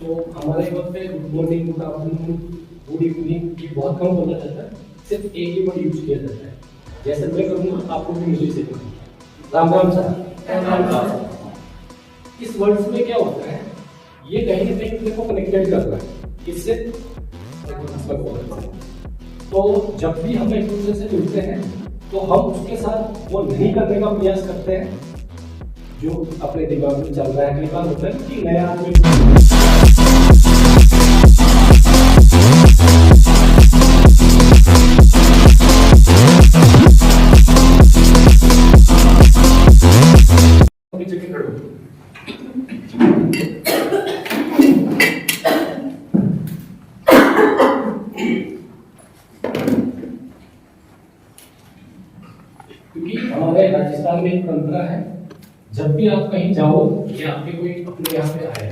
तो हमारे वक्त पे good morning, good afternoon, good evening ये बहुत कम बोला जाता है, सिर्फ एक ही वर्ड यूज किया जाता है। जैसे मैं करूँगा आपको भी मुझे से राम राम सर, राम राम। इस वर्ड्स में क्या होता है, ये कहीं ना कहीं अपने को कनेक्टेड कर रहा है किससे, तो जब भी हम एक दूसरे से मिलते हैं तो हम उसके साथ वो नहीं करने का प्रयास करते हैं जो अपने दिमाग में चल रहा है। कई बार होता है कि नया आदमी क्योंकि हमारे राजस्थान में एक परंपरा है, जब भी आप कहीं जाओ या आपके कोई अपने यहाँ पे आए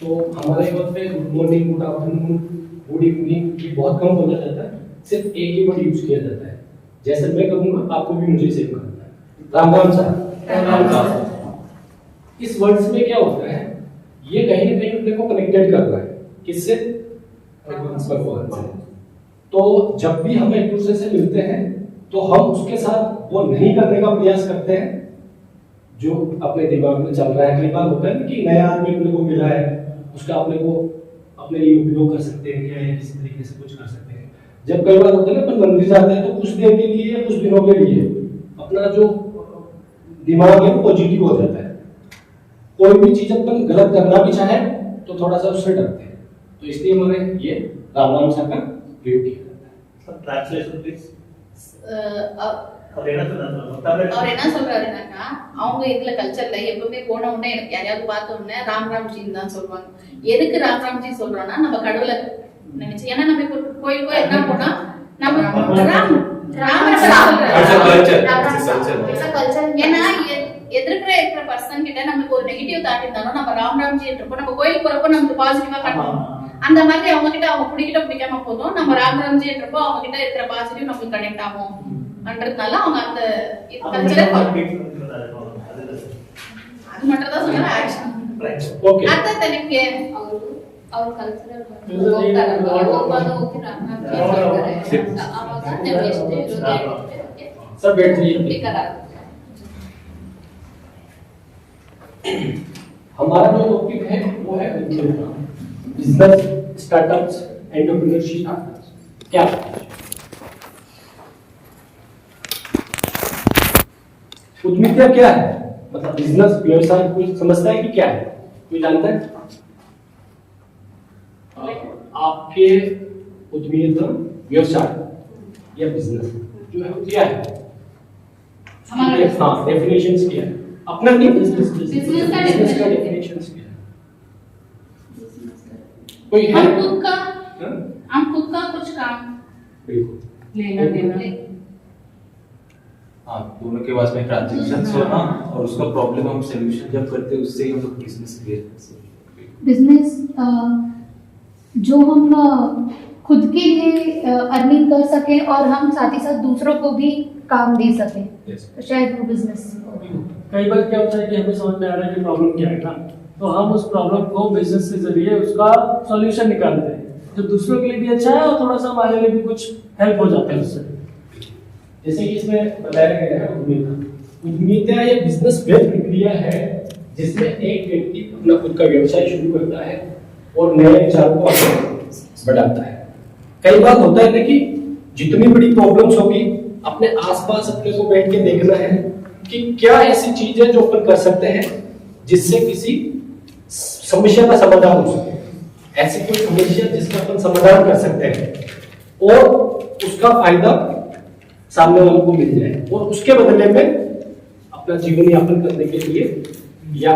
तो हमारे वक्त पे good morning, good afternoon, good evening ये बहुत कम बोला जाता है, सिर्फ एक ही वर्ड यूज किया जाता है। जैसे मैं करूँगा आपको भी मुझे सेम करना है, राम राम सर, राम राम। इस वर्ड्स में क्या होता है, ये कहीं ना कहीं अपने को कनेक्टेड कर रहा है किससे, तो जब भी हम एक दूसरे से मिलते हैं तो हम उसके साथ वो नहीं करने का प्रयास करते हैं जो अपने दिमाग में चल रहा है। कई बार होता है कि नया आदमी अपने को मिला है, उसका अपने को अपने लिए उपयोग कर सकते हैं क्या, या किसी तरीके से कुछ कर सकते हैं। जब कई बार होता है ना अपन मंदिर जाते हैं तो कुछ देर के लिए या कुछ दिनों के लिए अपना जो दिमाग है वो पॉजिटिव हो जाता है। कोई भी चीज अपन गलत करना भी चाहे तो थोड़ा सा उससे डरते हैं, तो इसलिए हमारे ये राम राम सा का प्रयोग किया जाता है। Translation please. அவர் என்ன சொல்றாருனாக்கா, அவங்க இதுல கல்ச்சர்ல எப்பவுமே போன உடனே எனக்கு யாரையாவது பார்த்த உடனே ராம் ராம்ஜின்னு தான் சொல்லுவாங்க. எதுக்கு ராம் ராம்ஜி சொல்றோம்னா நம்ம கடவுளை நினைச்சு, ஏன்னா நம்ம இப்போ கோயிலுக்கோ என்ன போனா நம்ம ஏன்னா இருக்கிற பர்சன் கிட்ட நமக்கு ஒரு நெகட்டிவ் தாட் இருந்தாலும் நம்ம ராம் ராம்ஜி இருப்போம், நம்ம கோயிலுக்கு போறப்போ நமக்கு பாசிட்டிவா காட்டணும். அந்த மாதிரி அவங்க கிட்ட அவங்க பிடிக்காம போதும், நம்ம ராம் ராம்ஜி இருப்போம் அவங்க கிட்ட இருக்கிற பாசிட்டிவ் நமக்கு கனெக்ட் ஆகும்ன்றதுனால அவங்க அந்த கல்ச்சரை அது மட்டும் தான் சொல்றாங்க. ஆக்ஷன் ಓಕೆ ಅರ್ಥ ತನಕ್ಕೆ ಅವರು ಕಲ್ಚರಲ್ ಹೋಗ್ತಾರೆ ಓಕೆ ರಾಮ್ ರಾಮ್ಜಿ ಅವಾಗ ನೆಕ್ಸ್ಟ್ सब बैठ जाइए। हमारा जो टॉपिक है वो है बिजनेस, स्टार्टअप्स, एंटरप्रेन्योरशिप क्या है। उद्यमिता क्या है, मतलब बिजनेस व्यवसाय कोई समझता है कि क्या है, कोई जानता है? आपके उद्यमिता व्यवसाय या बिजनेस जो है क्या है, हाँ डेफिनेशंस क्या है, अपना नहीं बिजनेस का डेफिनेशंस क्या है, कोई है हम खुद का कुछ काम बिल्कुल लेना देना। हाँ, दोनों के पास में ट्रांजैक्शंस होना और उसका प्रॉब्लम हम सॉल्यूशन जब करते हैं उससे ही हम लोग बिजनेस क्रिएट कर सकते हैं। बिजनेस जो हम खुद के लिए अर्निंग कर सकें और हम साथ ही साथ दूसरों को भी काम दे सकें, तो शायद वो बिजनेस। कई बार क्या होता है कि हमें समझ में आ रहा है कि प्रॉब्लम क्या है ना, तो हम उस प्रॉब्लम को बिजनेस के जरिए उसका सॉल्यूशन निकालते हैं जो दूसरों के लिए भी अच्छा है और थोड़ा सा हमारे लिए भी कुछ हेल्प हो जाता है उससे। जैसे कि इसमें बताया गया है उद्यमिता ये बिजनेस वह प्रक्रिया है जिसमें एक व्यक्ति अपना खुद का व्यवसाय शुरू करता है और नए विचारों को आगे बढ़ाता है। कई बार होता है ना कि जितनी बड़ी प्रॉब्लम्स होगी अपने आसपास अपने को बैठ के देखना है कि क्या ऐसी चीज है जो अपन कर सकते हैं जिससे किसी समस्या का समाधान हो सके, ऐसी कोई समस्या जिसका अपन समाधान कर सकते हैं और उसका फायदा सामने वालों को मिल जाए और उसके बदले में अपना जीवन यापन करने के लिए या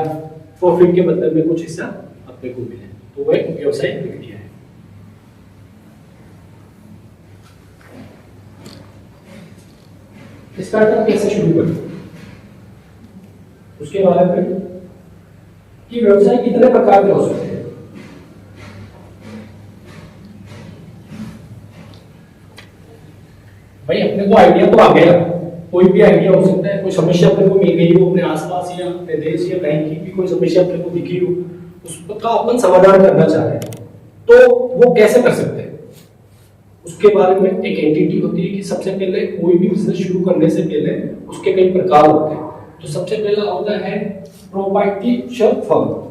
प्रॉफिट के बदले में कुछ हिस्सा अपने को मिले, तो वह एक व्यवसायिक प्रक्रिया है। स्टार्टअप कैसे शुरू करें उसके बारे में कि व्यवसाय कितने प्रकार के हो सकते हैं। भाई अपने को आइडिया तो आ गया, कोई भी आइडिया हो सकता है, कोई समस्या अपने को मिल गई हो अपने आसपास या अपने देश या कहीं की भी कोई समस्या अपने को दिखी हो उसका अपन समाधान करना चाह रहे हैं, तो वो कैसे कर सकते हैं? उसके बारे में एक एंटिटी होती है कि सबसे पहले कोई भी बिजनेस शुरू करने से पहले उसके कई प्रकार होते हैं। तो सबसे पहला होता है प्रोप्राइटरशिप फर्म।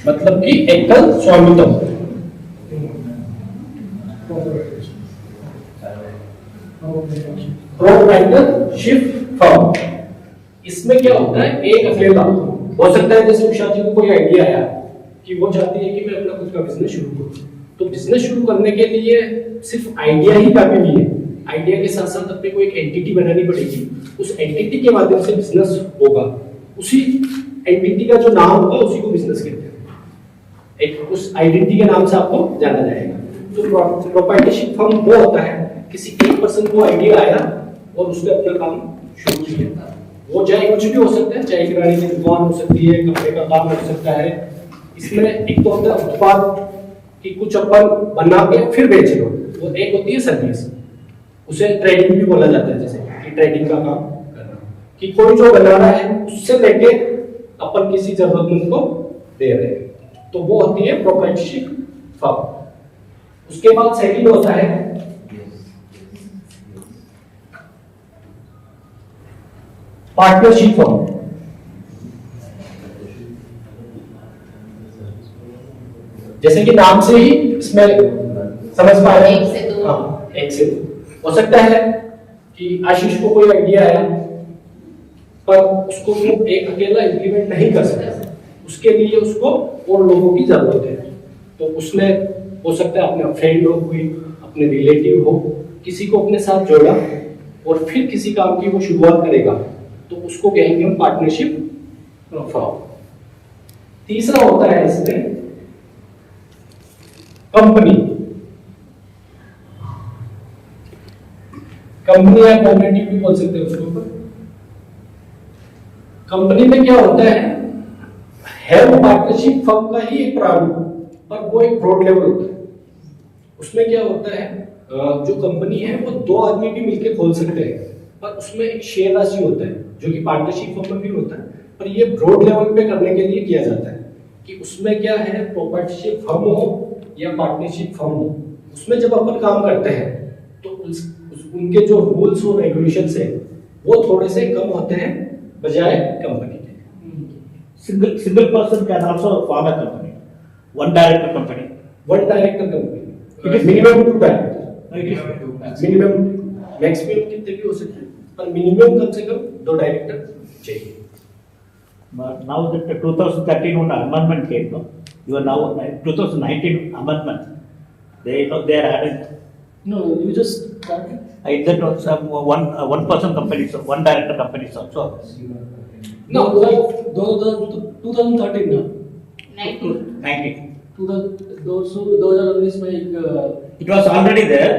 मतलब कि एकल स्वामित्व। प्रोप्राइटरशिप फर्म, इसमें क्या होता है, एक अकेला हो सकता है, जैसे उषा जी को कोई आइडिया आया कि वो चाहती है कि मैं अपना खुद का बिजनेस शुरू करूं, तो बिजनेस शुरू करने के लिए सिर्फ आइडिया ही काफी नहीं है, आइडिया के साथ साथ अपने को एक एंटिटी बनानी पड़ेगी। उस एंटिटी के माध्यम से बिजनेस होगा, उसी एंटिटी का जो नाम होगा उसी को बिजनेस कहते हैं। एक उस आइडेंटिटी के नाम से आपको जाना जाएगा। तो प्रोप्राइटरशिप फर्म वो होता है, किसी एक पर्सन को आइडिया आया और उसने अपना काम शुरू किया। वो चाहे कुछ भी हो सकता है, चाहे किराने की दुकान हो सकती है, कपड़े का काम हो सकता है। इसमें एक तो होता है उत्पाद कि कुछ अपन बना के फिर बेच लो, वो एक होती है सर्विस, उसे ट्रेडिंग भी बोला जाता है, जैसे कि ट्रेडिंग का काम करना, कि कोई जो बना रहा है उससे लेके अपन किसी जरूरतमंद को दे रहे हैं, तो वो होती है प्रोप्राइटरशिप फर्म। उसके बाद सेकंड होता है पार्टनरशिप फर्म। जैसे कि नाम से ही इसमें समझ पा रहे हैं, एक से दो। हाँ, एक से दो। हो सकता है कि आशीष को कोई आइडिया आया पर उसको वो एक अकेला इम्प्लीमेंट नहीं कर सकता, उसके लिए उसको और लोगों की जरूरत है। तो उसने हो सकता है अपना फ्रेंड हो, कोई अपने रिलेटिव हो, किसी को अपने साथ जोड़ा और फिर किसी काम की वो शुरुआत करेगा, तो उसको कहेंगे हम पार्टनरशिप फर्म। तीसरा होता है इसमें कंपनी। कंपनी या कोऑपरेटिव भी बोल सकते हैं उसके ऊपर। कंपनी में क्या होता है वो पार्टनरशिप फर्म का ही एक प्रारूप, पर वो एक ब्रॉड लेवल होता है। उसमें क्या होता है, जो कंपनी है वो दो आदमी भी मिलकर खोल सकते हैं, पर उसमें एक शेयर राशि होता है जो कि पार्टनरशिप फर्म में भी होता है, पर ये ब्रॉड लेवल पे करने के लिए किया जाता है कि उसमें क्या है, पार्टनरशिप फर्म हो या पार्टनरशिप फर्म हो, उसमें जब अपन काम करते हैं तो उनके जो रूल्स और रेगुलेशंस है वो थोड़े से कम होते हैं बजाय कंपनी के। Single person can also form a company, one director company. One director company, It is minimum two director, It is minimum, maximum कितने भी हो सकते हैं, पर मिनिमम कम से कम 2 डायरेक्टर चाहिए। But now that the 2013 one amendment came, no? You are now 2019 amendment. They are adding. No, you just started. That was some one person companies, one director companies also. No, 2013 ना 19. 2019 में एक It was already there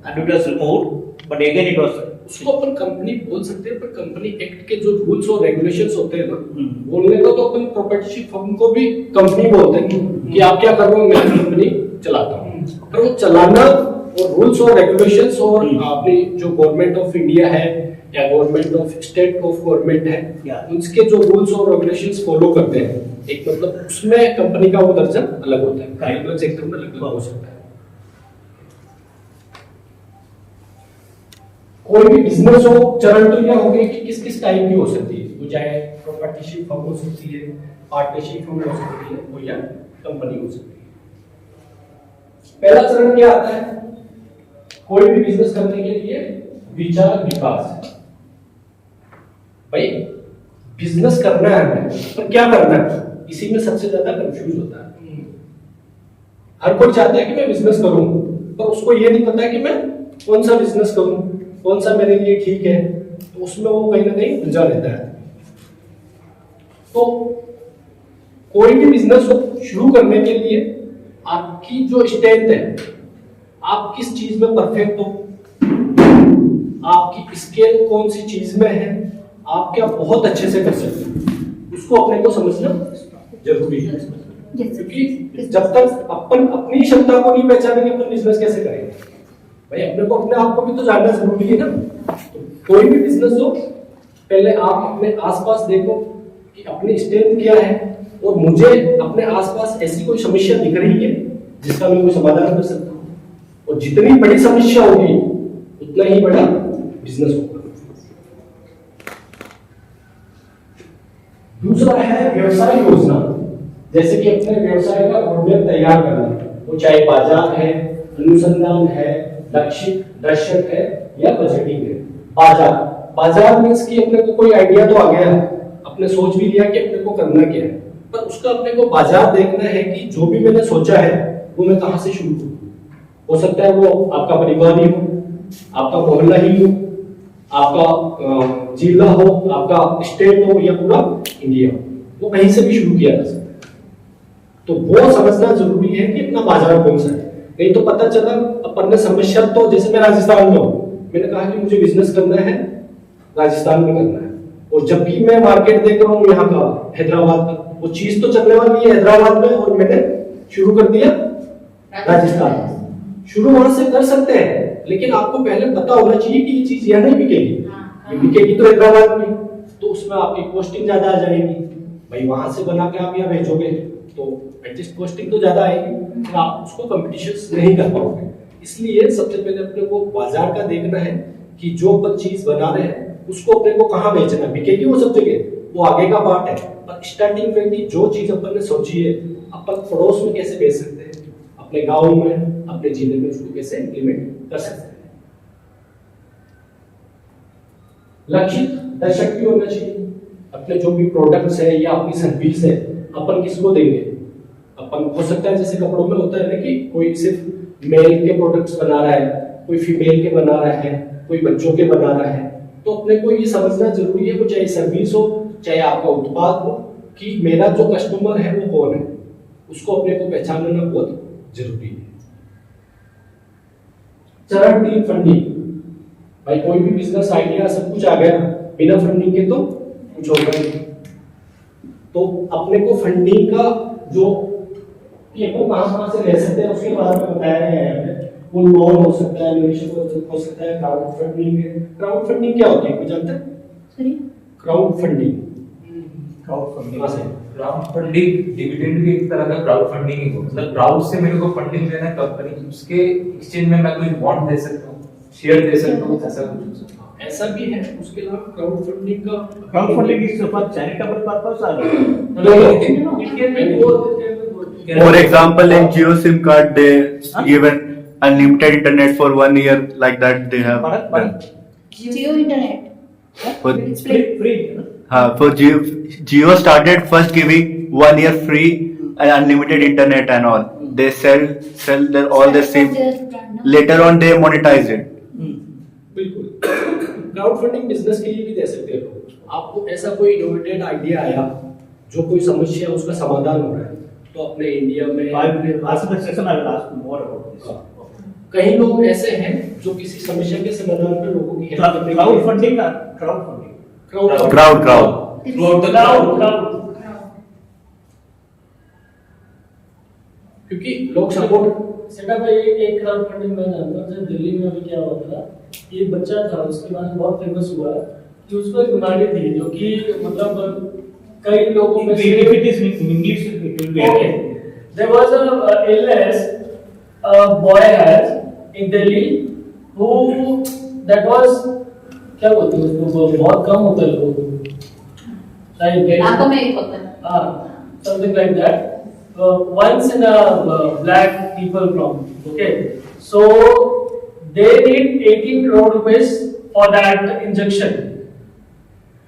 and it was removed, but again it was. उसको अपन company बोल सकते हैं, पर company act के जो रूल्स और रेगुलेशंस होते हैं ना, हम्म। बोलने को तो अपन प्रोप्राइटरशिप फर्म को भी कंपनी बोलते हैं कि आप क्या कर रहे हो, मैं कंपनी चलाता हूँ, पर वो चलाना और रूल्स और रेगुलेशंस और अपनी जो गवर्नमेंट ऑफ इंडिया है या government of state of government है, Yeah. उसके जो रूल्स और रेगुलेशंस फॉलो करते हैं, एक मतलब उसमें कंपनी का वो दर्जा अलग होता है, अलग अलग सेक्टर में अलग अलग हो सकता है। कोई भी बिजनेस हो, चरण तो यह होगी कि किस किस टाइप की हो सकती है, वो चाहे प्रोप्राइटरशिप फर्म हो सकती है, पार्टनरशिप फर्म हो सकती है, वो या कंपनी हो सकती है। पहला चरण क्या आता है, कोई भी बिजनेस करने के लिए विचार विकास। भाई बिजनेस करना है हमें, पर क्या करना है, इसी में सबसे ज्यादा कंफ्यूज होता है। हर कोई चाहता है कि मैं बिजनेस करूं, पर उसको ये नहीं पता कि मैं कौन सा बिजनेस करूं, कौन सा मेरे लिए ठीक है, तो उसमें वो कहीं ना कहीं उलझा रहता है। तो कोई भी बिजनेस शुरू करने के लिए आपकी जो स्ट्रेंथ है, आप किस चीज में परफेक्ट हो, आपकी स्केल कौन सी चीज में है, आप क्या बहुत अच्छे से कर सकते हो, उसको अपने को समझना जरूरी है। क्योंकि जब तक अपन अपनी क्षमता को नहीं पहचानेंगे, अपन बिजनेस कैसे करेंगे। भाई अपने को अपने आप को भी तो जानना जरूरी है ना। तो कोई भी बिजनेस हो, पहले आप अपने आसपास देखो कि अपनी स्ट्रेंथ क्या है, और मुझे अपने आसपास ऐसी कोई समस्या दिख रही है जिसका मैं कोई समाधान कर सकता हूँ, और जितनी बड़ी समस्या होगी उतना ही बड़ा बिजनेस होगा। दूसरा है व्यवसाय योजना, जैसे कि अपने व्यवसाय का रोडमैप तैयार करना, वो चाहे बाजार है, अनुसंधान है, लक्षित दर्शक है या बजटिंग है। बाजार मीन्स कि अपने को कोई आइडिया तो आ गया, अपने सोच भी लिया कि अपने को करना क्या है, पर उसका अपने को बाजार देखना है कि जो भी मैंने सोचा है वो मैं कहां से शुरू करूं। हो सकता है वो आपका परिवार ही हो, आपका मोहल्ला ही हो, आपका जिला हो, आपका स्टेट हो, या पूरा इंडिया हो, वो कहीं से भी शुरू किया जा सकता है। तो वो समझना जरूरी है कि अपना बाजार कौन सा है। नहीं तो पता चला अपन ने समस्या, तो जैसे मैं राजस्थान में हूँ, मैंने कहा कि मुझे बिजनेस करना है, राजस्थान में करना है, और जब भी मैं मार्केट देख रहा हूँ यहाँ का, हैदराबाद का, वो चीज तो चलने वाली है हैदराबाद में, और मैंने शुरू कर दिया राजस्थान। शुरू वहां से कर सकते हैं, लेकिन आपको पहले पता होना चाहिए कि ये चीज यहाँ नहीं बिकेगी, ये बिकेगी तो हैदराबाद में, तो उसमें आपकी कॉस्टिंग ज्यादा आ जाएगी। भाई वहां से बना के आप यहाँ भेजोगे तो एटलीस्ट कॉस्टिंग तो ज्यादा आएगी, तो आप उसको कंपटीशन नहीं कर पाओगे। इसलिए सबसे पहले अपने को बाजार का देखना है कि जो अपन चीज बना रहे हैं उसको अपने को कहाँ बेचना है। बिकेगी वो सब जगह, वो आगे का पार्ट है, पर स्टार्टिंग में कि जो चीज अपन ने सोची है अपन पड़ोस में कैसे बेच सकते हैं, अपने गांव में, अपने जिले में उसको कैसे इम्प्लीमेंट कर सकते हैं। लक्षित दर्शक भी होना चाहिए। अपने जो भी प्रोडक्ट्स है या अपनी सर्विस है अपन किसको देंगे। अपन हो सकता है जैसे कपड़ों में होता है ना कि कोई सिर्फ मेल के प्रोडक्ट्स बना रहा है, कोई फीमेल के बना रहा है, कोई बच्चों के बना रहा है, तो अपने को ये समझना जरूरी है, वो चाहे सर्विस हो चाहे आपका उत्पाद हो, कि मेरा जो कस्टमर है वो कौन है, उसको अपने को पहचानना बहुत जरूरी है। चरण 3 फंडिंग। भाई कोई भी बिजनेस आइडिया सब कुछ आ गया, बिना फंडिंग के तो कुछ होगा नहीं। तो अपने को फंडिंग का जो कि अपन कहां से ले सकते हैं उसके बारे में बताया गया है। वो लोन हो सकता है, निवेश हो सकता है, क्राउड फंडिंग है। क्राउड फंडिंग क्या होती है, कोई जानता है? Sorry, crowd funding crowd funding dividend भी एक तरह का क्राउड फंडिंग ही हो, मतलब क्राउड से मेरे को फंडिंग लेना है कंपनी, उसके एक्सचेंज में मैं कोई बॉन्ड दे सकता हूँ, शेयर दे सकता हूँ, ऐसा कुछ हो सकता है। ऐसा भी है। उसके अलावा क्राउड फंडिंग का Crowdfunding is for charitable purpose or? For example, in Jio SIM card, they given unlimited internet for 1 year, like that they have done. Jio internet For, Free, you know? for Jio started first giving 1 year free and unlimited internet and all. They sell all their SIM. Later on, they monetize it. बिल्कुल crowd funding business के लिए भी दे सकते हो। आपको ऐसा कोई innovative idea आया, जो कोई समस्या उसका समाधान हो रहा है, तो अपने इंडिया में After the session, I will ask more about this. कई लोग ऐसे हैं जो किसी समस्या के समाधान पर लोगों की हेल्प करने के लिए Crowdfunding or crowdfunding? Crowd. क्योंकि लोग सपोर्ट सेटअप है। एक क्राउड फंडिंग मैं जानता हूँ, जैसे दिल्ली में अभी क्या हुआ था, एक बच्चा था, उसके बाद बहुत फेमस हुआ कि उसको एक बीमारी थी जो कि मतलब कई लोगों में से If it is in English, it will be okay. There was a illness a boy has in Delhi who that was क्या बोलते हैं उसको, बहुत कम होता है लोगों को, आंखों में एक होता है। हाँ, something like that. Once in a black people problem. Okay, so they need 18 crore rupees for that injection,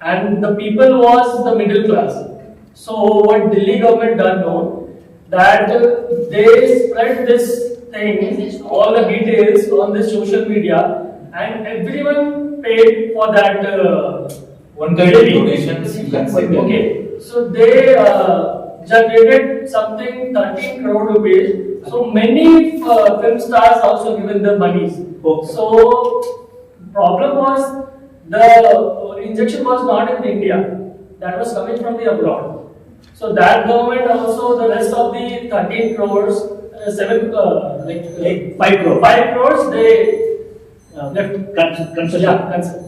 and the people was the middle class. So what Delhi government done now, that they spread this thing, all the details on the social media, and everyone paid for that. One kind of donations you can say. Okay, so they generated something 13 crore rupees. So many film stars also given the monies. So problem was the injection was not in India, that was coming from the abroad. So that government also, the rest of the 13 crores, 5 crores, they left. Concession. Yeah, that's it.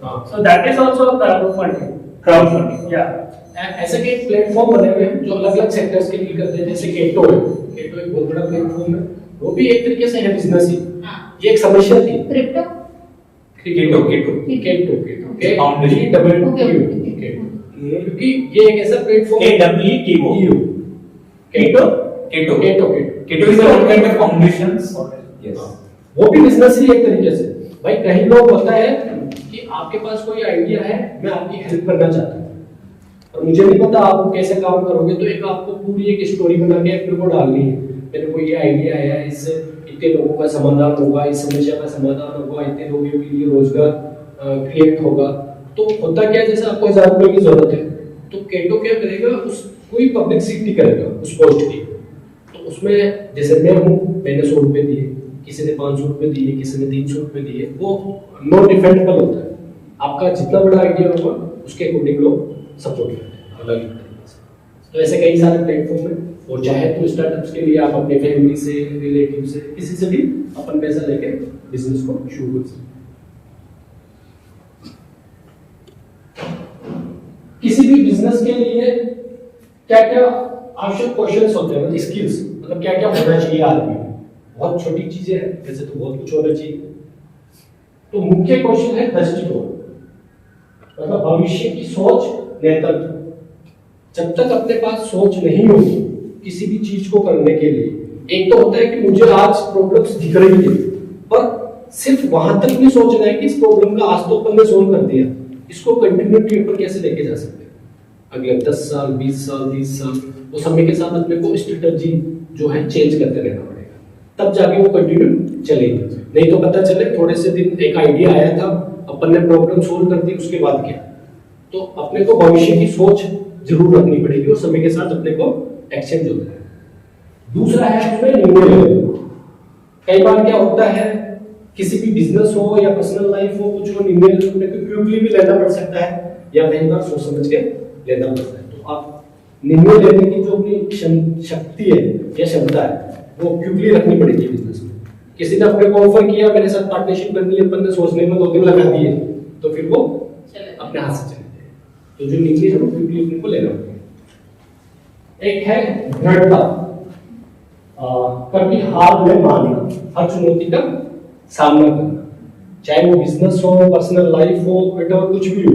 हाँ So that is also a crowdfunding. Crowdfunding. Yeah. ऐसे के platform बने हुए हैं जो अलग अलग sectors के लिए करते हैं, जैसे केटो है। केटो एक बहुत बड़ा प्लेटफॉर्म है, वो भी एक तरीके से है बिजनेस ही। हाँ। ये एक समस्या थी। Crypto keto keto Foundation. क्योंकि ये एक ऐसा platform KWTO. Keto keto is a one kind of foundations. Yes. वो भी बिजनेस ही एक तरीके से। भाई कहीं लोग होता है कि आपके पास कोई आइडिया है, मैं आपकी हेल्प करना चाहता हूँ और मुझे नहीं पता आप कैसे काम करोगे, तो एक आपको पूरी एक स्टोरी बना के अपने को डालनी है। मेरे को ये आइडिया आया, इससे इतने लोगों का समाधान होगा, इस समस्या का समाधान होगा, इतने लोगों के लिए रोजगार क्रिएट होगा। तो होता क्या है, जैसे आपको 1000 रुपए की जरूरत है, तो केटो क्या करेगा, उस कोई पब्लिसिटी करेगा उस पोस्ट की। तो उसमें जैसे मैं हूँ, मैंने 100 रुपए दिए, किसी ने 500 रुपए दिए, किसी ने 300 रुपए दिए, वो नो डिफेंडेबल होता है। आपका जितना बड़ा आइडिया होगा उसके अकॉर्डिंग लोग सपोर्ट करते हैं अलग अलग तरीके से। तो ऐसे कई सारे प्लेटफॉर्म है, और चाहे तो स्टार्टअप्स के लिए आप अपने फैमिली से, रिलेटिव से, किसी से भी अपन पैसा लेके बिजनेस को शुरू कर सकते हैं। किसी भी बिजनेस के लिए क्या क्या आवश्यक क्वेश्चंस होते हैं, मतलब स्किल्स, मतलब क्या क्या होना चाहिए आदमी में। बहुत छोटी चीजें हैं, वैसे तो बहुत कुछ होना चाहिए। तो मुख्य क्वेश्चन है दृष्टिकोण, मतलब भविष्य की सोच, नेतृत्व। जब तक अपने पास सोच नहीं होगी किसी भी चीज को करने के लिए, एक तो होता है कि मुझे आज प्रॉब्लम्स दिख रही है, पर सिर्फ वहां तक नहीं सोचना है कि इस प्रॉब्लम का आज तो अपन ने सोल्व कर दिया, इसको कंटिन्यूटी ऊपर कैसे लेके जा सकते हैं अगले 10 साल, 20 साल, 30 साल। वो समय के साथ अपने को स्ट्रेटजी जो है चेंज करते रहना पड़ेगा, तब जाके वो कंटिन्यू चलेगी। नहीं तो पता चले थोड़े से दिन एक आइडिया आया था, अपन ने प्रॉब्लम सोल्व कर दी, उसके बाद क्या। तो अपने को भविष्य की सोच जरूर रखनी पड़ेगी और समय के साथ अपने को एक्सचेंज होता है। दूसरा है उसमें निर्णय लेना। कई बार क्या होता है, किसी भी बिजनेस हो या पर्सनल लाइफ हो, कुछ निर्णय अपने को क्विकली भी लेना पड़ सकता है या कई बार सोच समझ के लेना पड़ता है। तो आप निर्णय लेने की जो अपनी शक्ति है या क्षमता है वो क्विकली रखनी पड़ेगी बिजनेस में। किसी ने अपने को ऑफर किया, मेरे साथ पार्टनरशिप करनी है, अपन ने सोचने में 2 दिन लगा दिए, तो फिर वो अपने हाथ से चले जाए। तो जो निर्णय है वो क्विकली अपने को लेना पड़ेगा। एक है दृढ़ता, कभी हार में मानना, हर चुनौती का सामना करना, चाहे वो बिजनेस हो, पर्सनल लाइफ हो, बेटा कुछ भी हो,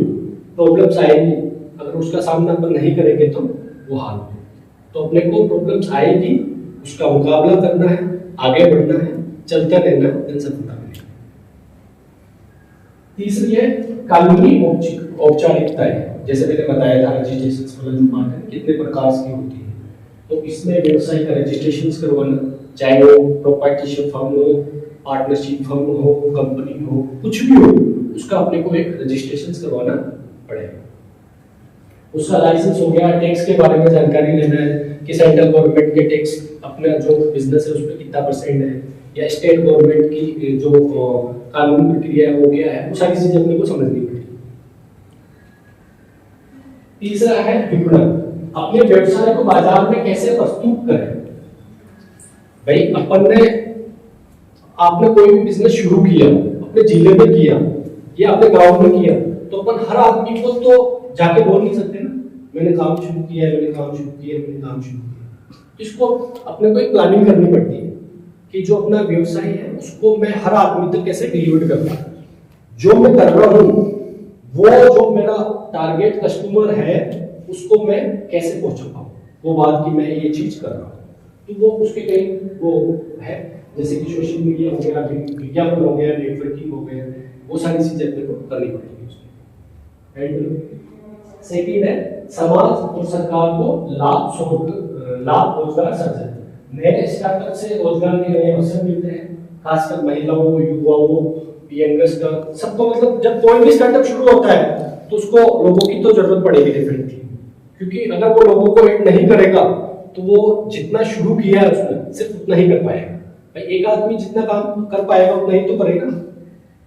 प्रॉब्लम्स आएगी, अगर उसका सामना अपन नहीं करेंगे तो वो हार हो। तो अपने को प्रॉब्लम्स आएगी, उसका मुकाबला करना है, आगे बढ़ना है, चलते रहना है, then सफलता मिलेगी। तीसरी है कानूनी औपचारिकताएं, जैसे मैंने बताया था रजिस्ट्रेशन वाला जो पार्ट है, कितने प्रकार की होती है। तो इसमें व्यवसाय का रजिस्ट्रेशन करवाना, चाहे वो प्रोप्राइटरशिप फर्म हो, पार्टनरशिप फर्म हो, कंपनी हो, कुछ भी हो, उसका अपने को एक रजिस्ट्रेशन करवाना पड़ेगा। उसका लाइसेंस हो गया, टैक्स के बारे में जानकारी लेना है कि सेंट्रल गवर्नमेंट के टैक्स अपना जो बिजनेस है उसमें कितना % है, या स्टेट गवर्नमेंट की जो कानूनी प्रक्रिया है वो क्या है, वो सारी चीजें अपने को समझनी पड़ेगी। तीसरा है विपणन, अपने व्यवसाय को बाजार में कैसे प्रस्तुत करें। भाई आपने कोई भी बिजनेस शुरू किया, अपने जिले में किया या अपने गांव में किया, तो अपन हर आदमी को तो जाके बोल नहीं सकते ना, मैंने काम शुरू किया है, मैंने काम शुरू किया है, मैंने काम शुरू किया। इसको अपने को एक प्लानिंग करनी पड़ती है कि जो अपना व्यवसाय है उसको मैं हर आदमी तक कैसे डिलीवर कर पाऊं। जो मैं कर रहा हूं वो जो मेरा टारगेट कस्टमर है उसको मैं कैसे पहुंचा पाऊं, वो बात की मैं ये चीज कर रहा हूं। तो वो उसके कई वो है, जैसे कि सोशल मीडिया हो गया, विज्ञापन हो गया, नेटवर्किंग हो गया, वो सारी चीजें अपने को करनी पड़ेगी उसमें। एंड सेकंड है समाज और सरकार को लाभ रोजगार सृजन। नए स्टार्टअप से रोजगार के नए अवसर मिलते हैं, खासकर महिलाओं, युवाओं, यंगर्स का, सबको। मतलब जब कोई भी स्टार्टअप शुरू होता है तो उसको लोगों की तो जरूरत पड़ेगी डेफिनेटली, क्योंकि अगर वो लोगों को ऐड नहीं करेगा तो वो जितना शुरू किया है उसमें सिर्फ उतना ही कर पाएगा। भाई एक आदमी जितना काम कर पाएगा उतना ही तो करेगा,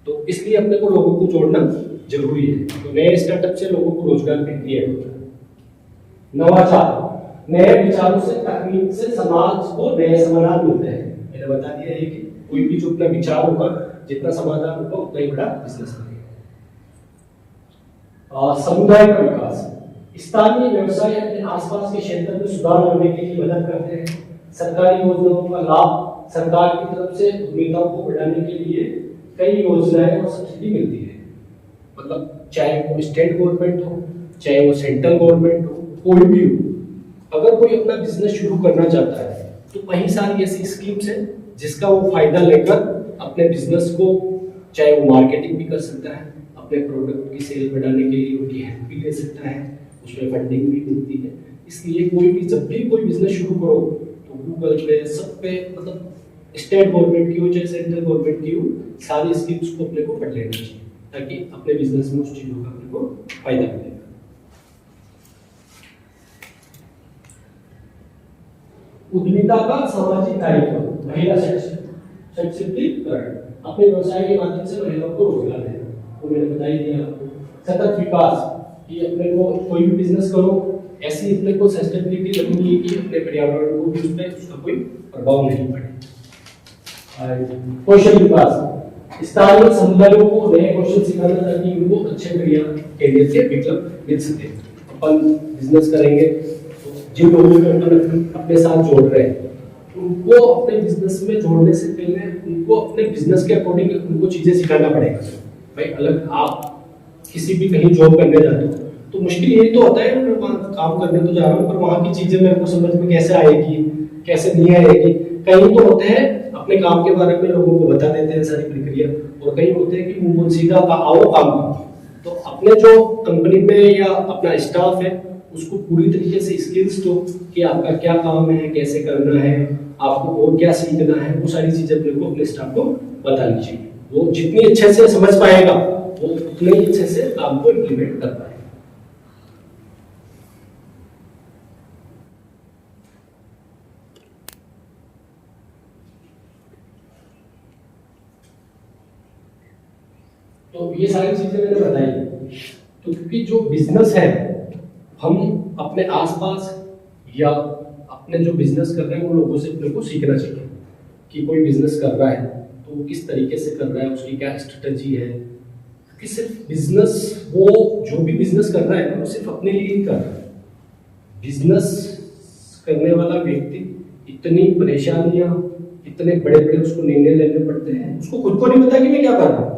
तो इसलिए अपने को लोगों को जोड़ना जरूरी है। तो नए स्टार्टअप से लोगों को रोजगार भी क्रिएट होता है। नवाचार, नए विचारों से, तकनीक से समाज को नए समाधान मिलते हैं। मैंने बता दिया है कि कोई भी जो अपना विचार होगा जितना समाधान होगा उतना ही बड़ा बिजनेस बनेगा। समुदाय का विकास, स्थानीय व्यवसाय अपने आसपास के क्षेत्र में सुधार करने के लिए मदद करते हैं। सरकारी योजनाओं का लाभ सरकार की तरफ से उद्यमिताओं को बढ़ाने के लिए कई योजनाएं और सब्सिडी मिलती है। मतलब चाहे वो स्टेट गवर्नमेंट हो, चाहे वो सेंट्रल गवर्नमेंट हो, कोई भी हो, अगर कोई अपना बिजनेस शुरू करना चाहता है तो कई सारी ऐसी स्कीम्स हैं जिसका वो फायदा लेकर अपने बिजनेस को, चाहे वो मार्केटिंग भी कर सकता है, अपने प्रोडक्ट की सेल बढ़ाने के लिए उनकी हेल्प भी ले सकता है, उसमें फंडिंग भी मिलती है। इसलिए कोई भी जब भी कोई बिजनेस शुरू करो तो गूगल पे सब पे, मतलब स्टेट गवर्नमेंट की हो चाहे सेंट्रल गवर्नमेंट की हो, सारी स्कीम्स को अपने को पढ़ लेना चाहिए ताकि अपने बिजनेस में उस चीजों का अपने को फायदा मिलेगा। उद्यमिता का सामाजिक दायित्व, महिला सशक्तिकरण, अपने व्यवसाय के माध्यम से महिलाओं को रोजगार देना, वो मैंने बता ही दिया आपको। सतत विकास, कि अपने को कोई भी बिजनेस करो ऐसी अपने को सस्टेनेबिलिटी रखनी है कि अपने पर्यावरण को भी उस पर उसका कोई प्रभाव नहीं पड़े। कौशल विकास, स्थानीय समुदायों को नए कौशल सिखाना ताकि उनको अच्छे कैरियर के विकल्प मिल सके। अपन बिजनेस करेंगे तो जिन लोगों को अपन अपने साथ जोड़ रहे हैं उनको अपने बिजनेस में जोड़ने से पहले उनको अपने बिजनेस के अकॉर्डिंग उनको चीजें सिखाना पड़ेगा। भाई अलग आप किसी भी कहीं जॉब करने जाते हो तो मुश्किल यही तो होता है, मैं वहाँ काम करने तो जा रहा हूँ पर वहाँ की चीजें मेरे को समझ में कैसे आएगी कैसे नहीं आएगी। कहीं तो होते हैं अपने काम के बारे में लोगों को बता देते हैं सारी प्रक्रिया, और कहीं होते हैं कि मुंह सीधा आओ काम करो। तो अपने जो कंपनी में या अपना स्टाफ है उसको पूरी तरीके से स्किल्स दो कि आपका क्या काम है, कैसे करना है, आपको और क्या सीखना है, वो सारी चीजें अपने को अपने स्टाफ को बतानी चाहिए। वो जितनी अच्छे से समझ पाएगा वो उतने ही अच्छे से काम को इम्प्लीमेंट कर पाएगा। तो ये सारी चीजें मैंने बताई, तो क्योंकि जो बिजनेस है हम अपने आसपास या अपने जो बिजनेस कर रहे हैं उन लोगों से अपने को सीखना चाहिए कि कोई बिजनेस कर रहा है तो वो किस तरीके से कर रहा है, उसकी क्या स्ट्रेटजी है। क्योंकि सिर्फ बिजनेस, वो जो भी बिजनेस कर रहा है ना वो सिर्फ अपने लिए ही कर रहा है। बिजनेस करने वाला व्यक्ति इतनी परेशानियां, इतने बड़े बड़े उसको निर्णय लेने पड़ते हैं, उसको खुद को नहीं पता कि मैं क्या कर रहा हूँ।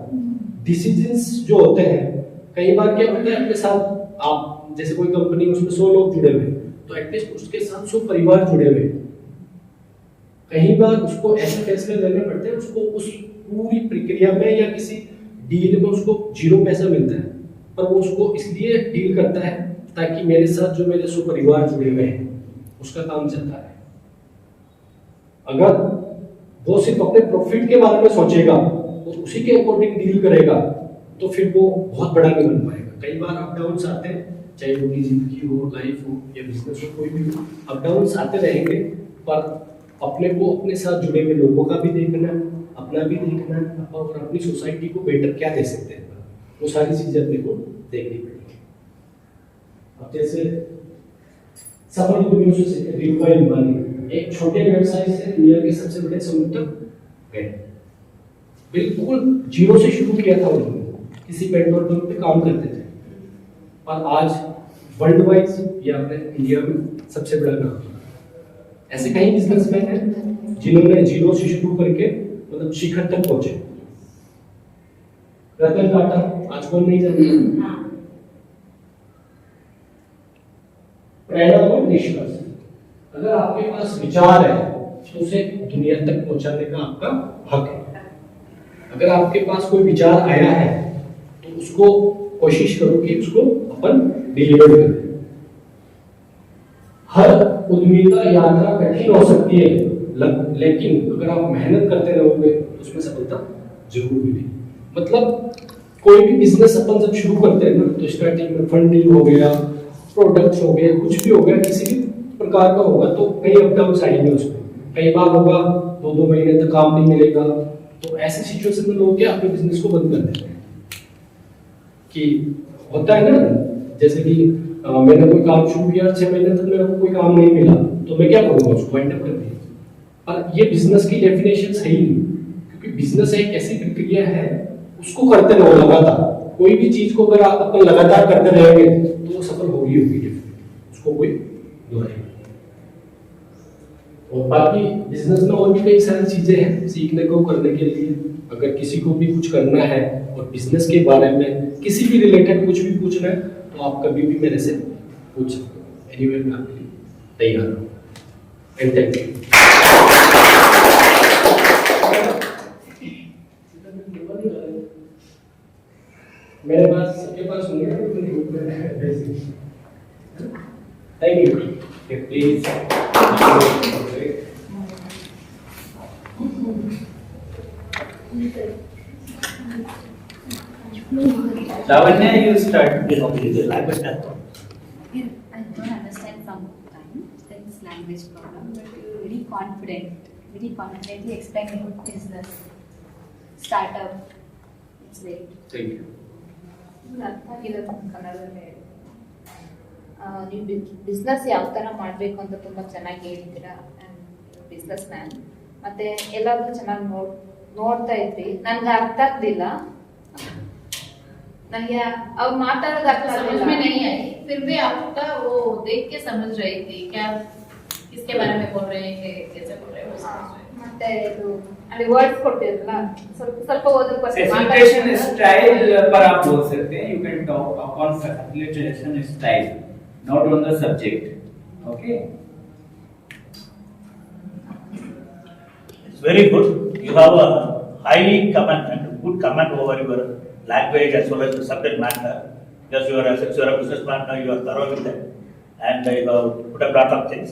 डिसीजंस जो होते हैं कई बार क्या होता है, अपने साथ आप जैसे कोई कंपनी उसमें 100 लोग जुड़े हुए तो एटलीस्ट उसके साथ 100 परिवार जुड़े हुए। कई बार उसको ऐसे फैसले लेने पड़ते हैं, उसको उस पूरी प्रक्रिया में या किसी डील में उसको 0 पैसा मिलता है, पर वो उसको इसलिए डील करता है ताकि मेरे साथ जो मेरे 100 परिवार जुड़े हुए हैं उसका काम चलता है। अगर वो सिर्फ अपने प्रॉफिट के बारे में सोचेगा और उसी के अकॉर्डिंग डील करेगा तो फिर वो बहुत बड़ा नहीं बन पाएगा। कई बार अप डाउन्स आते हैं, चाहे वो जिंदगी हो, लाइफ हो या बिजनेस हो, कोई भी हो, अप डाउन्स आते रहेंगे, पर अपने को अपने साथ जुड़े हुए लोगों का भी देखना है, अपना भी देखना है और अपनी सोसाइटी को बेटर क्या दे सकते हैं, वो सारी चीजें अपने को देखनी पड़ेगी। अब जैसे सफल उद्यमियों से धीरूभाई अंबानी एक छोटे व्यवसाय से दुनिया के सबसे बड़े समूह तक गए। बिल्कुल 0 से शुरू किया था उन्होंने, किसी पेट्रोल पंप पे काम करते थे और आज वर्ल्ड वाइड या अपने इंडिया में सबसे बड़ा नाम। ऐसे कई बिजनेसमैन हैं जिन्होंने 0 से शुरू करके मतलब शिखर तक पहुंचे। रतन टाटा आज कौन नहीं जानता। प्रेरणा और निष्कर्ष, अगर आपके पास विचार है तो उसे दुनिया तक पहुंचाने का आपका हक है। अगर आपके पास कोई विचार आया है तो उसको कोशिश करो कि उसको अपन डिलीवर करें। हर उद्यमिता यात्रा कठिन हो सकती है, लेकिन अगर आप मेहनत करते रहोगे तो उसमें सफलता जरूर मिलेगी। मतलब कोई भी बिजनेस अपन जब शुरू करते हैं ना तो स्टार्टिंग में फंडिंग हो गया, प्रोडक्ट्स हो गया, कुछ भी हो गया, किसी भी प्रकार का होगा तो कई अप डाउन्स आएंगे उसमें। कई बार होगा 2-2 महीने तक काम नहीं मिलेगा, तो ऐसे सिचुएशन में लोग क्या अपने बिजनेस को बंद कर देते हैं। कि होता है ना, जैसे कि मैंने कोई काम शुरू किया, 6 महीने तक मेरे को कोई काम नहीं मिला तो मैं क्या करूँगा, उसको वाइंड अप कर दिया। और ये बिजनेस की डेफिनेशन सही नहीं, क्योंकि बिजनेस एक ऐसी प्रक्रिया है, उसको करते रहो लगातार। कोई भी चीज को अगर आप अपन लगातार करते रहेंगे तो वो सफल होगी होगी, उसको कोई दो नहीं। और बाकी बिजनेस में और भी कई सारी चीजें हैं सीखने को, करने के लिए। अगर किसी को भी कुछ करना है और बिजनेस के बारे में किसी भी रिलेटेड कुछ भी पूछना है तो आप कभी भी मेरे से पूछ सकते हो। एनीवे मैं आपके लिए तैयार हूँ। And thank you. मेरे पास सबके पास होंगे। Thank you. Please Lavanya, you start. You know, the language that I don't understand sometimes this language problem, but you're very confidently explain about business, startup. It's great. Thank you. ಅರ್ಥ ಆಗಿಲ್ಲ ಕನ್ನಡದಲ್ಲಿ. ನೀವು business ಯಾವ ಥರ ಮಾಡಬೇಕು ಅಂತ ತುಂಬ ಚೆನ್ನಾಗಿ ಹೇಳಿದ್ದೀರಾ. ಬಿಸ್ನೆಸ್ ಮ್ಯಾನ್ ಮತ್ತೆ ಎಲ್ಲಾದ್ರೂ ಚೆನ್ನಾಗಿ ನೋಡ್ತಾ ಇದ್ರಿ. ನನ್ಗೆ ಅರ್ಥ ಆಗ್ಲಿಲ್ಲ, ನನಗೆ ಅವ್ರು ಮಾತಾಡೋದು ಅರ್ಥ समझ ಆಗಲಿಲ್ಲ. में नहीं आई, फिर भी आपका वो देख के समझ रही थी क्या किसके बारे में बोल रहे हैं, कैसे बोल रहे हैं वो समझ रही थी। ಮತ್ತೆ ಇದು ಅಲ್ಲಿ ವರ್ಡ್ಸ್ ಕೊಟ್ಟಿರಲ್ಲ, ಸ್ವಲ್ಪ ಸ್ವಲ್ಪ ಓದಕ್ಕೆ Facilitation style पर आप बोल सकते हैं. You can talk on facilitation style, not on the subject. Okay. it's very good. You have a high command and good command over your language as well as the subject matter. Because since you are a businessman, you are thorough with that, and you have put a lot of things.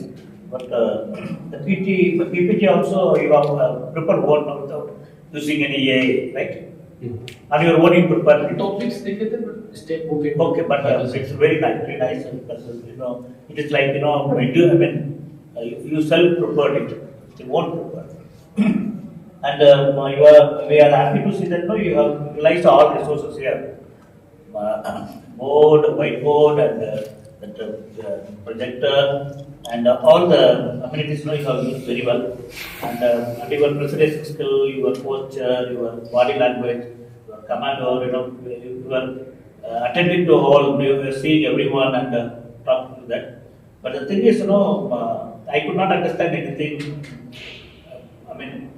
But the PPT also you have prepared one without using any AI, right? On your own you prepare. Topics देखे थे but step book है। Okay, but it's very nice because you know it is like you self-prepared it. You won't prepare. And we are happy to see that you have utilized all resources here. Board, whiteboard, and projector, and all the amenities you have used very well. And your presentation skill, your posture, your body language, your commando, you are attending to all, you are seeing everyone and talking to that. But the thing is, I could not understand anything.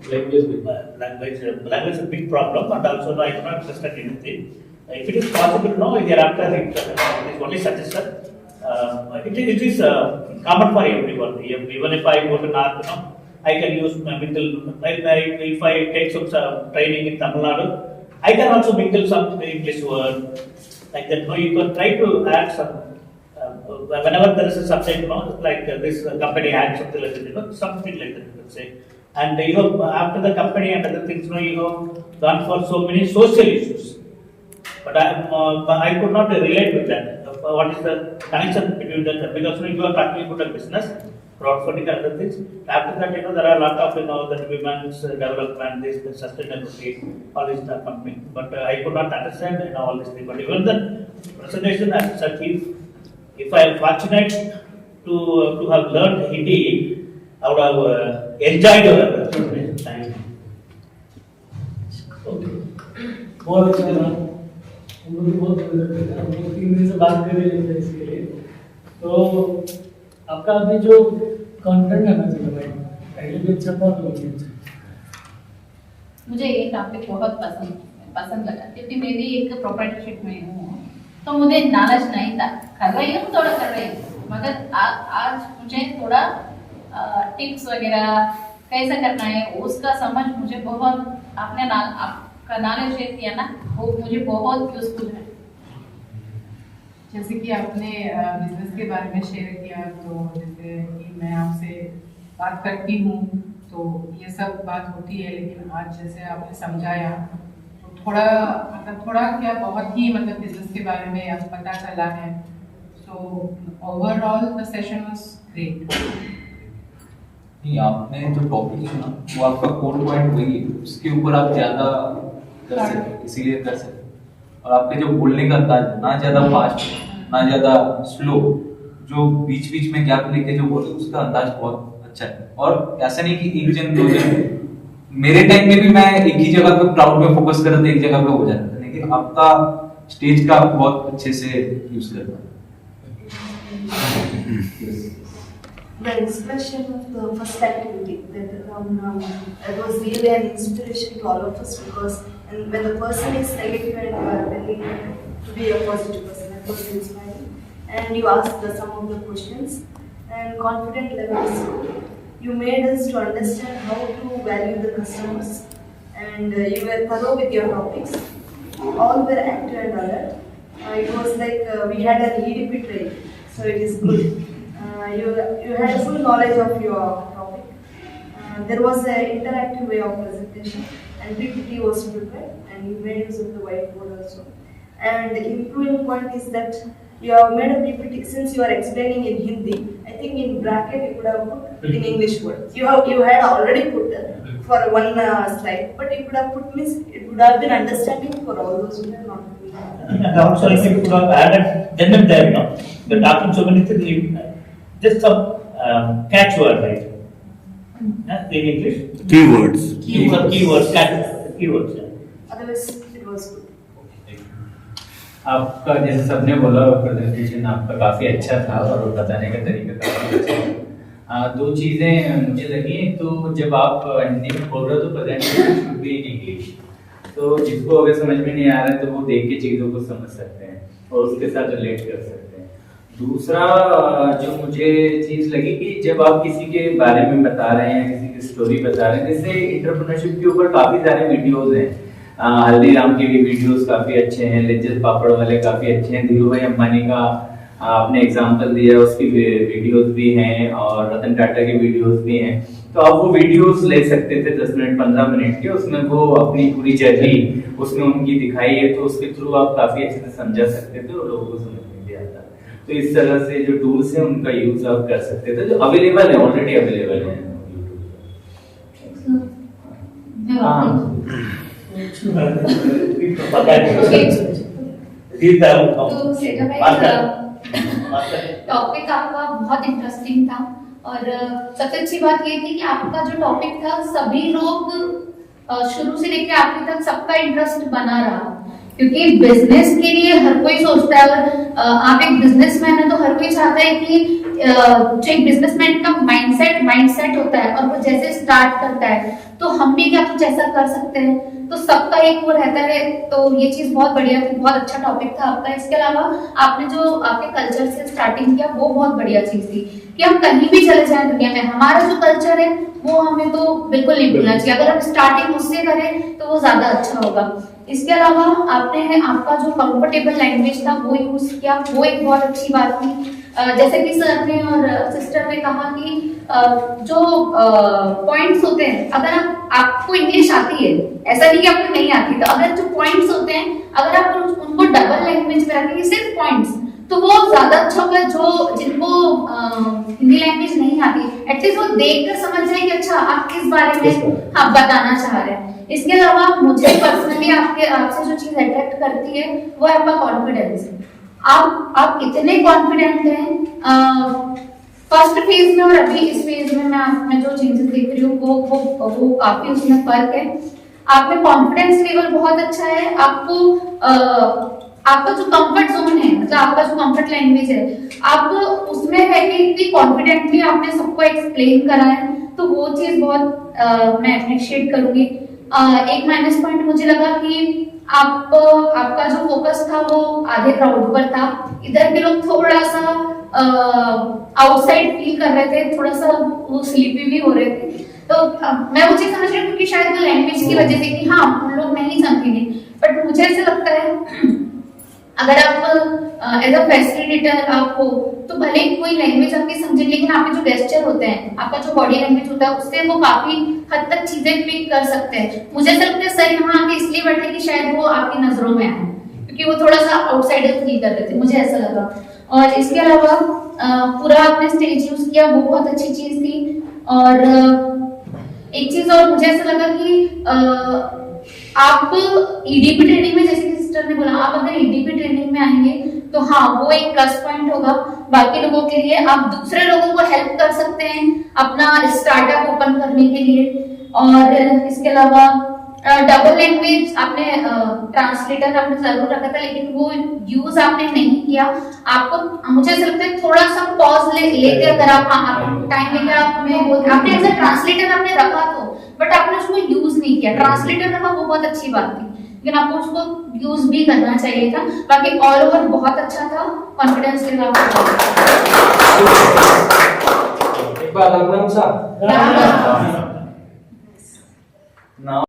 Language is a big problem, and also I cannot understand anything. If it is possible, hereafter it is only suggested. It is common for everyone. Even if I go to North, I can use mingle. If I take some training in Tamil Nadu, I can also mingle some English word like that. You can try to add some. Whenever there is a subject, like this company adds something like that, something like that, you can say. And after the company and other things, you have gone for so many social issues. But I could not relate with that. What is the connection between that? Because you are talking about a business, crowdfunding and other things. After that, there are a lot of the women's development, this sustainability, all this company. But I could not understand all these things. But even the presentation as such, if I am fortunate to have learned Hindi, I would have enjoyed your time. Okay, बहुत अच्छा था। हम लोग भी बहुत मदद करते हैं। हम लोग 3 दिन से बात कर रहे थे इसके लिए। तो आपका अभी जो कंटेंट है ना चलो भाई, पहले भी अच्छा था तो भी अच्छा। मुझे ये टॉपिक बहुत पसंद लगा क्योंकि मैं भी एक प्रोप्राइटरशिप में हूँ, तो मुझे नॉलेज नहीं था। कर रही हूँ, थोड़ा कर रही हूँ, मगर आज मुझे थोड़ा टिप्स वगैरह कैसे करना है उसका समझ मुझे बहुत आपका नॉलेज शेयर किया ना, वो मुझे बहुत यूजफुल है। जैसे कि आपने बिजनेस के बारे में शेयर किया, तो जैसे कि मैं आपसे बात करती हूँ तो ये सब बात होती है, लेकिन आज जैसे आपने समझाया तो थोड़ा क्या बहुत ही बिजनेस के बारे में अब पता चला है। So overall the session was great. नहीं, आपने जो टॉपिक चुना वो आपका कोर पॉइंट वही है, उसके ऊपर आप ज्यादा कर सके, इसीलिए कर सके। और आपके जो बोलने का अंदाज ना ज्यादा फास्ट ना ज्यादा स्लो, जो बीच बीच में गैप लेके जो बोले उसका अंदाज बहुत अच्छा है। और ऐसा नहीं कि एक जन दो जन मेरे टाइम में भी मैं एक ही जगह पे क्राउड पे फोकस कर रहा था, एक जगह पे हो जाता था, लेकिन आपका स्टेज का बहुत अच्छे से यूज करता The expression of the first activity that it was really an inspiration to all of us, because and when the person is negative and you are willing to be a positive person, that was inspiring. And you asked some of the questions, and confident level is good. You made us to understand how to value the customers, and you were thorough with your topics. All were active and alert. It was like we had an EDP training, so it is good. You had full knowledge of your topic. There was an interactive way of presentation, and PPT was prepared, and you made use of the whiteboard also. And the improving point is that you have made a PPT. Since you are explaining in Hindi, I think in bracket you could have put in English words. You had already put for one slide, but you could have put means it would have been understanding for all those who are not doing. And also, if you could have added then and there, the talking so many things. Just some catchword, right? In English? Keywords. Keywords, keywords. Otherwise, it was good. आपका जैसे सबने बोला presentation आपका काफी अच्छा था और बताने का तरीका काफी अच्छा था। दो चीजें मुझे लगी, तो जब आप हिंदी में बोल रहे हो तो presentation should be in English, तो जिसको अगर समझ में नहीं आ रहा है तो वो देख के चीजों को समझ सकते हैं और उसके साथ रिलेट कर सकते हैं। दूसरा जो मुझे चीज लगी कि जब आप किसी के बारे में बता रहे हैं, किसी की स्टोरी बता रहे हैं, जैसे एंटरप्रेन्योरशिप के ऊपर काफी सारे वीडियोस हैं, हल्दीराम के भी वीडियोस काफी अच्छे हैं, लिज्जत पापड़ वाले काफी अच्छे हैं, धीरू भाई अंबानी का आपने एग्जांपल दिया उसकी वीडियोस भी हैं, और रतन टाटा की वीडियोस भी हैं। तो आप वो वीडियोस ले सकते थे 10 मिनट 15 मिनट के, उसमें वो अपनी पूरी जर्नी उसमें उनकी दिखाई है, तो उसके थ्रू आप काफी अच्छे से समझा सकते थे और लोगों को समझ में भी आता। तो इस तरह से जो टूल्स हैं उनका यूज आप कर सकते थे, जो अवेलेबल है, ऑलरेडी अवेलेबल है टॉपिक आपका बहुत इंटरेस्टिंग था, और सबसे अच्छी बात ये थी कि आपका जो टॉपिक था सभी लोग शुरू से लेकर आखिर तक सबका इंटरेस्ट बना रहा, क्योंकि बिजनेस के लिए हर कोई सोचता है, अगर आप एक बिजनेसमैन है तो हर कोई चाहता है कि जो एक बिजनेसमैन का माइंडसेट होता है, और वो जैसे स्टार्ट करता है तो हम भी क्या कुछ ऐसा कर सकते हैं, तो सबका एक वो रहता है। तो ये चीज बहुत बढ़िया थी, बहुत अच्छा टॉपिक था आपका। इसके अलावा आपने जो आपके कल्चर से स्टार्टिंग किया वो बहुत बढ़िया चीज थी, कि हम कहीं भी चले जाएं दुनिया में, हमारा जो कल्चर है वो हमें तो बिल्कुल नहीं भूलना चाहिए। अगर हम स्टार्टिंग उससे करें तो वो ज्यादा अच्छा होगा। इसके अलावा आपने आपका जो कंफर्टेबल लैंग्वेज था वो यूज किया, वो एक बहुत अच्छी बात थी। जैसे कि सर ने और सिस्टर ने कहा कि जो पॉइंट्स होते हैं, अगर आपको इंग्लिश आती है, ऐसा नहीं कि आपको नहीं आती, तो अगर जो पॉइंट्स होते हैं अगर आप उनको डबल लैंग्वेज में रखेंगे सिर्फ पॉइंट्स, तो वो ज्यादा अच्छा होगा। जो जिनको हिंदी लैंग्वेज नहीं आती, एटलीस्ट वो देखकर समझ जाए कि अच्छा आप किस बारे में आप बताना चाह रहे हैं। इसके अलावा मुझे पर्सनली आपसे जो चीज अट्रैक्ट करती है वो है आपका कॉन्फिडेंस। आप इतने कॉन्फिडेंट हैं फर्स्ट फेज में और अभी इस फेज में मैं जो चेंजेस देख रही हूँ वो काफी उसमें फर्क है। आप में कॉन्फिडेंस लेवल बहुत अच्छा है। आपका जो कंफर्ट जोन है, मतलब आपका जो कंफर्ट लैंग्वेज है, आप उसमें है कि इतनी कॉन्फिडेंटली आपने सबको एक्सप्लेन करा है, तो वो चीज बहुत मैं अप्रिशिएट करूंगी। एक माइनस पॉइंट मुझे लगा कि आपका जो फोकस था वो आधे क्राउड पर था, इधर के लोग थोड़ा सा आउटसाइड फील कर रहे थे, थोड़ा सा वो स्लीपी भी हो रहे थे। तो मैं वो चीज समझ रही हूँ क्योंकि शायद वो लैंग्वेज की वजह से कि हाँ उन लोग नहीं समझेंगे, बट मुझे ऐसा लगता है अगर आप एज अ फैसिलिटेटर आप हो तो भले कोई लैंग्वेज आपकी समझे, लेकिन आपके जो गेस्चर होते हैं, आपका जो बॉडी लैंग्वेज होता है, उससे वो काफी हद तक चीजें पिक कर सकते हैं। मुझे ऐसा लगता है सर यहाँ आके इसलिए बैठे कि शायद वो आपकी नजरों में आए, क्योंकि वो थोड़ा सा आउटसाइडर फील कर रहे थे, मुझे ऐसा लगा। और इसके अलावा पूरा आपने स्टेज यूज किया, वो बहुत अच्छी चीज थी। और एक चीज और मुझे ऐसा लगा कि आप ईडीपी ट्रेनिंग में, जैसे सिस्टर ने बोला, आप अगर ईडीपी ट्रेनिंग में आएंगे तो हाँ वो एक प्लस पॉइंट होगा बाकी लोगों के लिए। आप दूसरे लोगों को हेल्प कर सकते हैं अपना स्टार्टअप ओपन करने के लिए। और इसके अलावा डबल लैंग्वेज आपने ट्रांसलेटर आपने जरूर रखा था, लेकिन वो यूज आपने नहीं किया। आपको मुझे ऐसा लगता है थोड़ा सा पॉज लेते अगर आप टाइम लेके आपने एज ए ट्रांसलेटर आपने रखा तो, बट आपने उसको यूज नहीं किया। ट्रांसलेटर रखा वो बहुत अच्छी बात थी, लेकिन आपको उसको यूज भी करना चाहिए था। बाकी ऑल ओवर बहुत अच्छा था, कॉन्फिडेंस के लिए एक बार राम राम साहब। आपका Now